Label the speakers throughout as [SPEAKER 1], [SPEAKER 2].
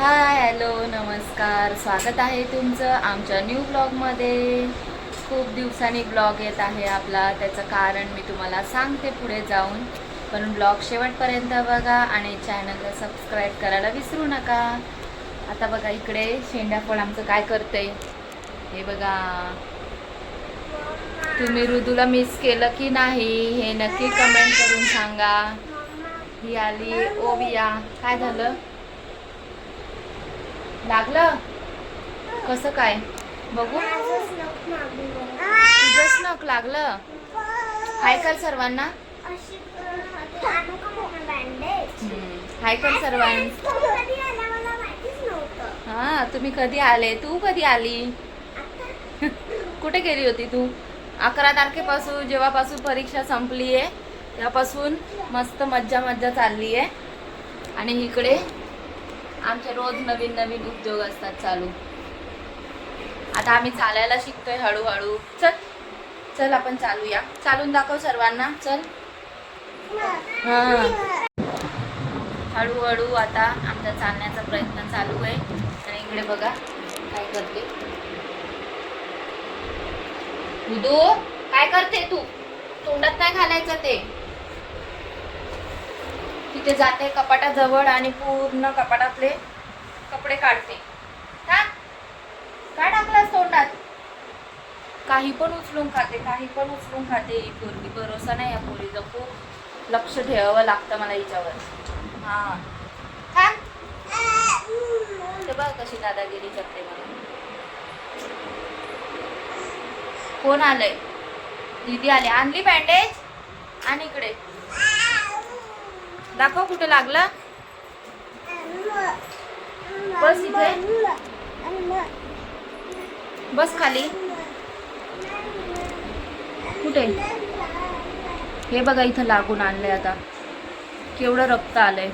[SPEAKER 1] हाय, hello, नमस्कार. स्वागत आहे तुमचं आमच्या न्यू ब्लॉगमध्ये. खूप दिवसांनी ब्लॉग येत आहे आपला. त्याचं कारण मी तुम्हाला सांगते पुढे जाऊन. पण ब्लॉग शेवटपर्यंत बघा आणि चॅनलला सबस्क्राईब करायला विसरू नका. आता बघा इकडे शेंडाफळ आमचं काय करतंय हे बघा. तुम्ही ऋतूला मिस केलं की नाही हे नक्की कमेंट करून सांगा. ही आली ओविया. काय झालं? लागलं कसं काय बघू. तुझंच नख लागलं. हाय कर सर्वांना. हाय कर सर्वांना. हा, तुम्ही कधी आले? तू कधी आली? कुठे गेली होती तू? 11 तारखेपासून जेव्हापासून परीक्षा संपली आहे तेव्हापासून मस्त मज्जा चालली आहे. आणि इकडे आमचे रोज नवीन नवीन उद्योग असतात चालू. आता आम्ही चालायला शिकतोय हळूहळू. चल चल आपण चालूया. चालून दाखव सर्वांना. चल. हां, हळूहळू आता आमचा चालण्याचा प्रयत्न चालू आहे. आणि इकडे बघा काय करते उदू. काय करते तू? तोंडात नाही घालायचं ते. तिथे जाते कपाटाजवळ आणि पूर्ण कपाटातले कपडे काढते. काय टाकलास तोंडात? काही पण उचलून खाते, काही पण उचलून खाते. ही पोरगी भरोसा नाही या पोरीचं. खूप लक्ष ठेवावं लागतं मला हिच्यावर. हा, ते बघ कशी दादागिरी करते मला. कोण आलंय? दीदी आले. आणली बँडेज? आणि इकडे दाखव कुठे लागलं. बस इथे. बस खाली. कुठे? हे बघा इथं लागून आणलंय. आता केवढं रक्त आलंय.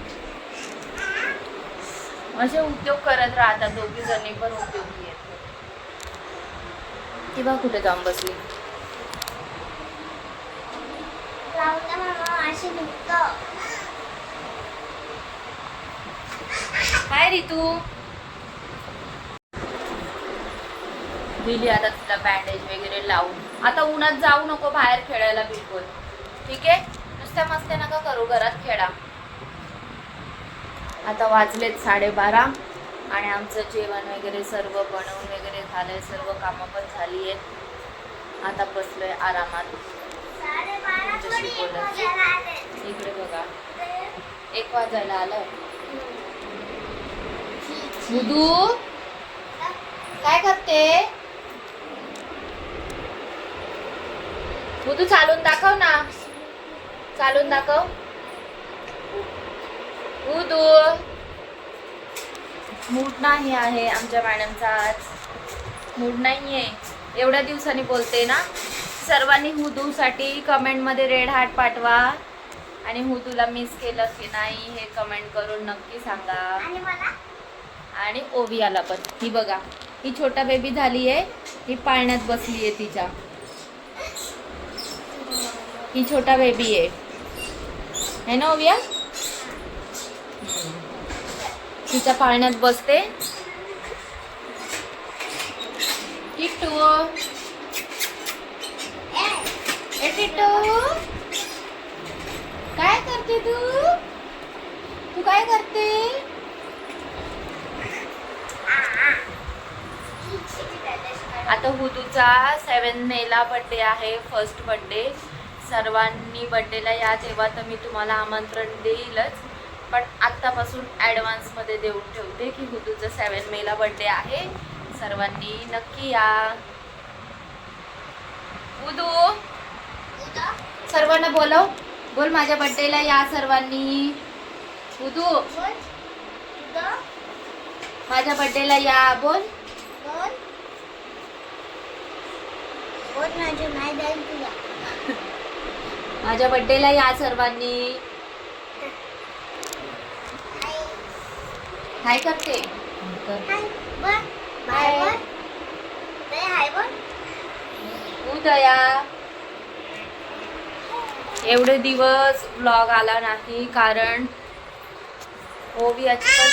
[SPEAKER 1] असे उद्योग करत राहतात दोघी जणी पण उद्योगी आहेत. ती बघ कुठे जाऊन बसली. काय रितू? दिली आता तिला बँडेज वगैरे लावून. आता उन्हात जाऊ नको बाहेर खेळायला बिलकुल. ठीक आहे? नुसत्या मस्त्या नका करू, घरात खेळा. आता वाजलेत 12:30 आणि आमचं जेवण वगैरे सर्व बनवून वगैरे झालंय. सर्व कामं पण झाली आहेत. आता बसलोय आरामात. इकडे बघा 1 वाजायला आलं. उदू काय करते? उदू चालून दाखव ना. चालून दाखव उदू. मूड नाही आहे आमच्या मॅडमचा आज. मूड नाहीये. एवढ्या दिवसांनी बोलते ना. सर्वांनी हुदूसाठी कमेंटमध्ये रेड हार्ट पाठवा. आणि हुदूला मिस केलं की नाही हे कमेंट करून नक्की सांगा. आणि ओवियाला पण. ही बघा ही छोटा बेबी झाली आहे. ही पाळण्यात बसली आहे तिच्या. ही छोटा बेबी आहे ना ओविया. तिच्या पाळण्यात बसते. टिटू ए टिटू काय करते तू? तू काय करते? आता हुदूचा 7 मेला बड्डे आहे. First birthday. सर्वांनी बड्डेला या तेव्हा तर मी तुम्हाला आमंत्रण देईलच. पण आत्तापासून ॲडव्हान्समध्ये देऊन ठेवते की हुदूचा 7 मेला बड्डे आहे. सर्वांनी नक्की या. हुदू सर्वांना बोलव. बोल माझ्या बड्डेला या सर्वांनी. हुदू माझ्या बड्डेला या. बोल. माझ्या बड्डेला या सर्वांनी. हाय करते. उदया एवढे दिवस ब्लॉग आला नाही कारण ओवियाची पण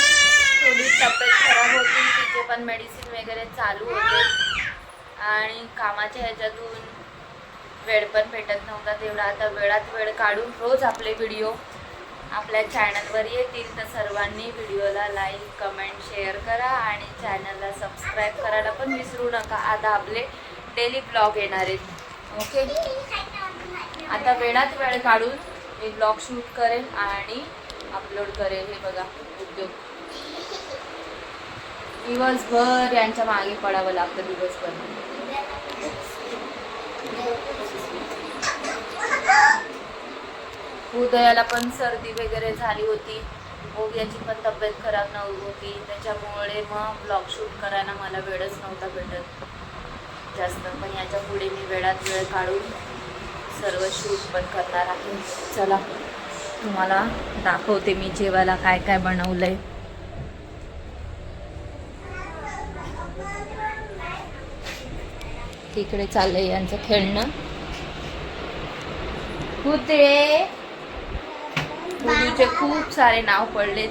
[SPEAKER 1] थोडी तब्येत खराब होती, तिचे पण मेडिसिन वगैरे चालू होते आणि कामाच्या ह्याच्यातून वेळ पण भेटत नव्हता तेवढा. आता वेळात वेळ काढून रोज आपले व्हिडिओ आपल्या चॅनलवर येतील, तर सर्वांनी व्हिडिओला लाईक कमेंट शेअर करा आणि चॅनलला सबस्क्राईब करायला पण विसरू नका. आता आपले डेली ब्लॉग येणार आहेत. ओके, आता वेळात वेळ काढून मी ब्लॉग शूट करेल आणि अपलोड करेल. हे बघा उद्योग, दिवसभर यांच्या मागे पडावं लागतं दिवसभर. उदयाला पण सर्दी वगैरे झाली होती, ओव्याची पण तब्येत खराब नव्हती, त्याच्यामुळे मग ब्लॉग शूट करायला मला वेळच नव्हता भेटत जास्त. पण याच्या पुढे मी वेळात वेळ काढून सर्व शूट पण करणार आहे. चला तुम्हाला दाखवते मी जेवायला काय काय बनवलंय. इकडे चाललंय यांचं खेळणं. कुत्रे हुदूचे खूप सारे नाव पडलेत.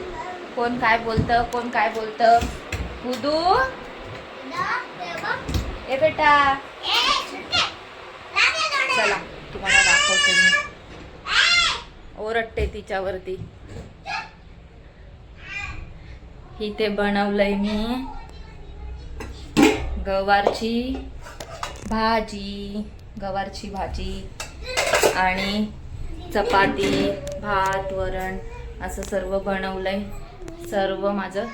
[SPEAKER 1] कोण काय बोलतं, कोण काय बोलतं. हुदू ए बेटा, चला तुम्हाला दाखवते मी. ओरडते तिच्यावरती. इथे बनवलंय मी गवारची भाजी आणि चपाती, भात, वरण असं सर्व बनवलंय. सर्व माझं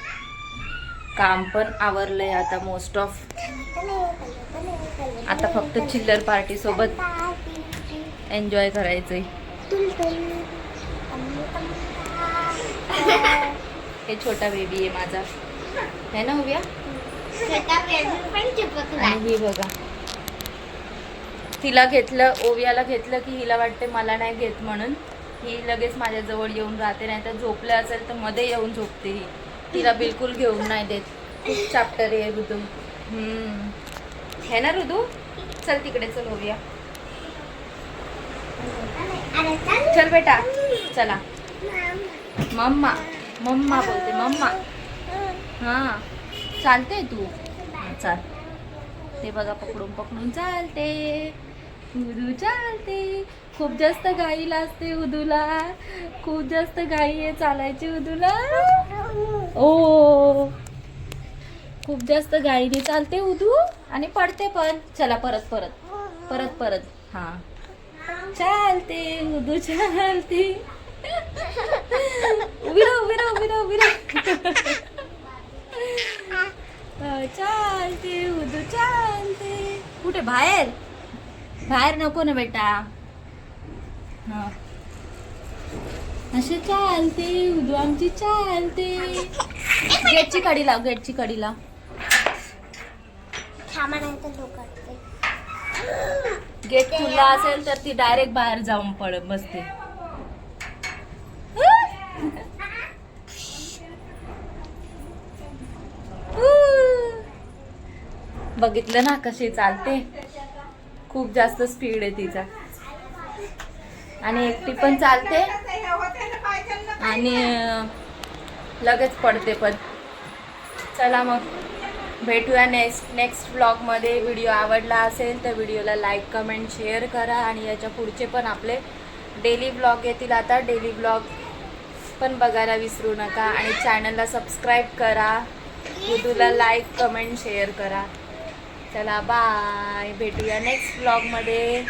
[SPEAKER 1] काम पण आवरलंय आता मोस्ट ऑफ. आता फक्त चिल्लर पार्टी सोबत एन्जॉय करायचंय. हे छोटा बेबी आहे माझा, है ना उभ्या. आणि ही बघा, तिला घेतलं, ओव्याला घेतलं की हिला वाटते मला नाही घेत म्हणून ही लगेच माझ्याजवळ येऊन राहते. नाही तर झोपलं असेल तर मध्ये येऊन झोपते ही. तिला बिलकुल घेऊन नाही देत. खूप चॅप्टर आहे ऋतू. है ना ऋतू. चल तिकडे, चल ओव्या, चल बेटा, चला. मम्मा मम्मा बोलते, मम्मा. हां चालते तू, चाल. ते बघा पकडून पकडून चालते. उदू चालते. खूप जास्त घाईला असते उदूला, खूप जास्त घाई आहे चालायची उदूला. ओ खूप जास्त घाईने चालते उदू आणि पडते पण. चला परत परत परत परत. हां चालते उदू चालते. उभी राह, उभी राह, उभी राह, उभी राह. चालते उदू चालते. कुठे बाहेर, बाहेर नको ना बेटा. हा असे चालते उदू आमची चालते. गेटची कडी लाव, गेटची कडी लाव. गेट खुला असेल तर ती डायरेक्ट बाहेर जाऊन पडत बसते. बघितलं ना कशी चालते. खूप जास्त स्पीड आहे तिचा. आणि एकटी पण चालते आणि लगेच पडते पण. चला मग भेटूया नेक्स्ट व्लॉगमध्ये. व्हिडिओ आवडला असेल तर व्हिडिओला लाईक कमेंट शेअर करा. आणि याच्या पुढचे पण आपले डेली व्लॉग येतील. आता डेली व्लॉग पण बघायला विसरू नका. आणि चॅनलला सबस्क्राईब करा. व्हिडिओला लाईक कमेंट शेअर करा. चला बाय, भेटूया नेक्स्ट व्लॉगमध्ये.